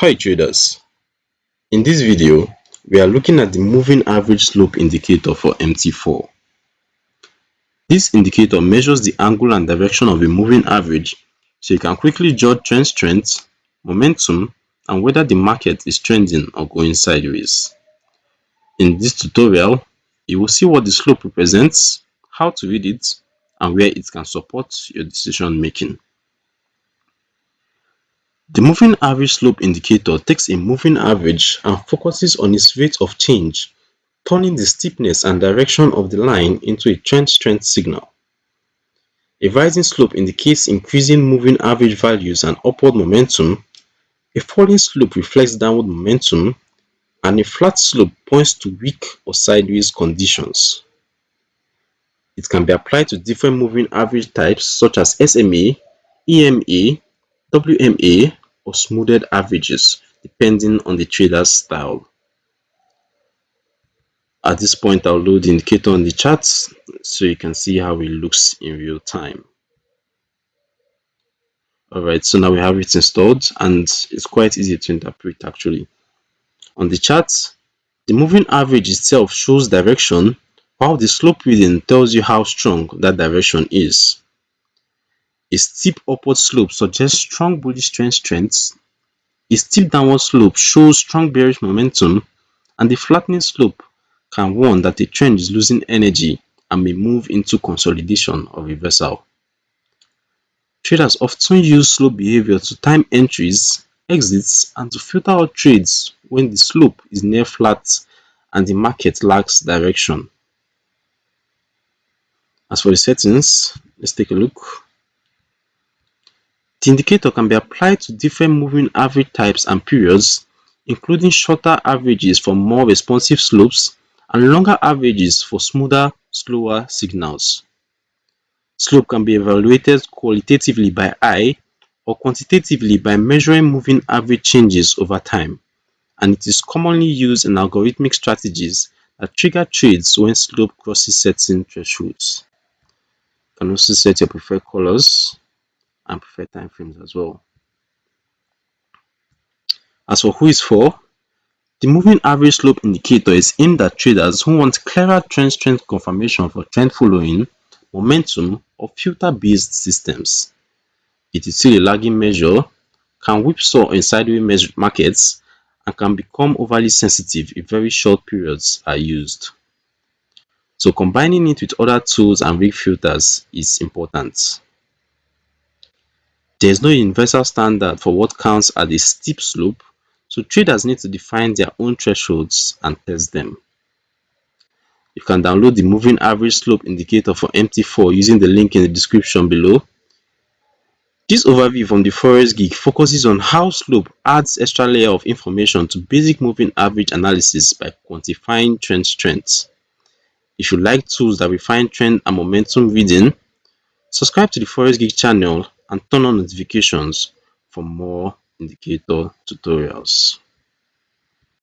Hi traders, in this video we are looking at the moving average slope indicator for MT4. This indicator measures the angle and direction of a moving average so you can quickly judge trend strength, momentum, and whether the market is trending or going sideways. In this tutorial, you will see what the slope represents, how to read it, and where it can support your decision making. The moving average slope indicator takes a moving average and focuses on its rate of change, turning the steepness and direction of the line into a trend strength signal. A rising slope indicates increasing moving average values and upward momentum. A falling slope reflects downward momentum, and a flat slope points to weak or sideways conditions. It can be applied to different moving average types such as SMA, EMA, WMA, or smoothed averages, depending on the trader's style. At this point, I'll load the indicator on the chart so you can see how it looks in real time. Alright, so now we have it installed and it's quite easy to interpret actually. On the chart, the moving average itself shows direction, while the slope reading tells you how strong that direction is. A steep upward slope suggests strong bullish trend strength. A steep downward slope shows strong bearish momentum, and the flattening slope can warn that a trend is losing energy and may move into consolidation or reversal. Traders often use slope behavior to time entries, exits, and to filter out trades when the slope is near flat and the market lacks direction. As for the settings, let's take a look. The indicator can be applied to different moving average types and periods, including shorter averages for more responsive slopes and longer averages for smoother, slower signals. Slope can be evaluated qualitatively by eye or quantitatively by measuring moving average changes over time, and it is commonly used in algorithmic strategies that trigger trades when slope crosses certain thresholds. You can also set your preferred colors and preferred time frames as well. As for who is for, the moving average slope indicator is aimed at traders who want clearer trend strength confirmation for trend following, momentum, or filter-based systems. It is still a lagging measure, can whipsaw in sideways markets, and can become overly sensitive if very short periods are used. So combining it with other tools and rig filters is important. There is no universal standard for what counts as a steep slope, so traders need to define their own thresholds and test them. You can download the moving average slope indicator for MT4 using the link in the description below. This overview from the Forex Geek focuses on how slope adds extra layer of information to basic moving average analysis by quantifying trend strength. If you like tools that refine trend and momentum reading, subscribe to the Forex Geek channel and turn on notifications for more indicator tutorials.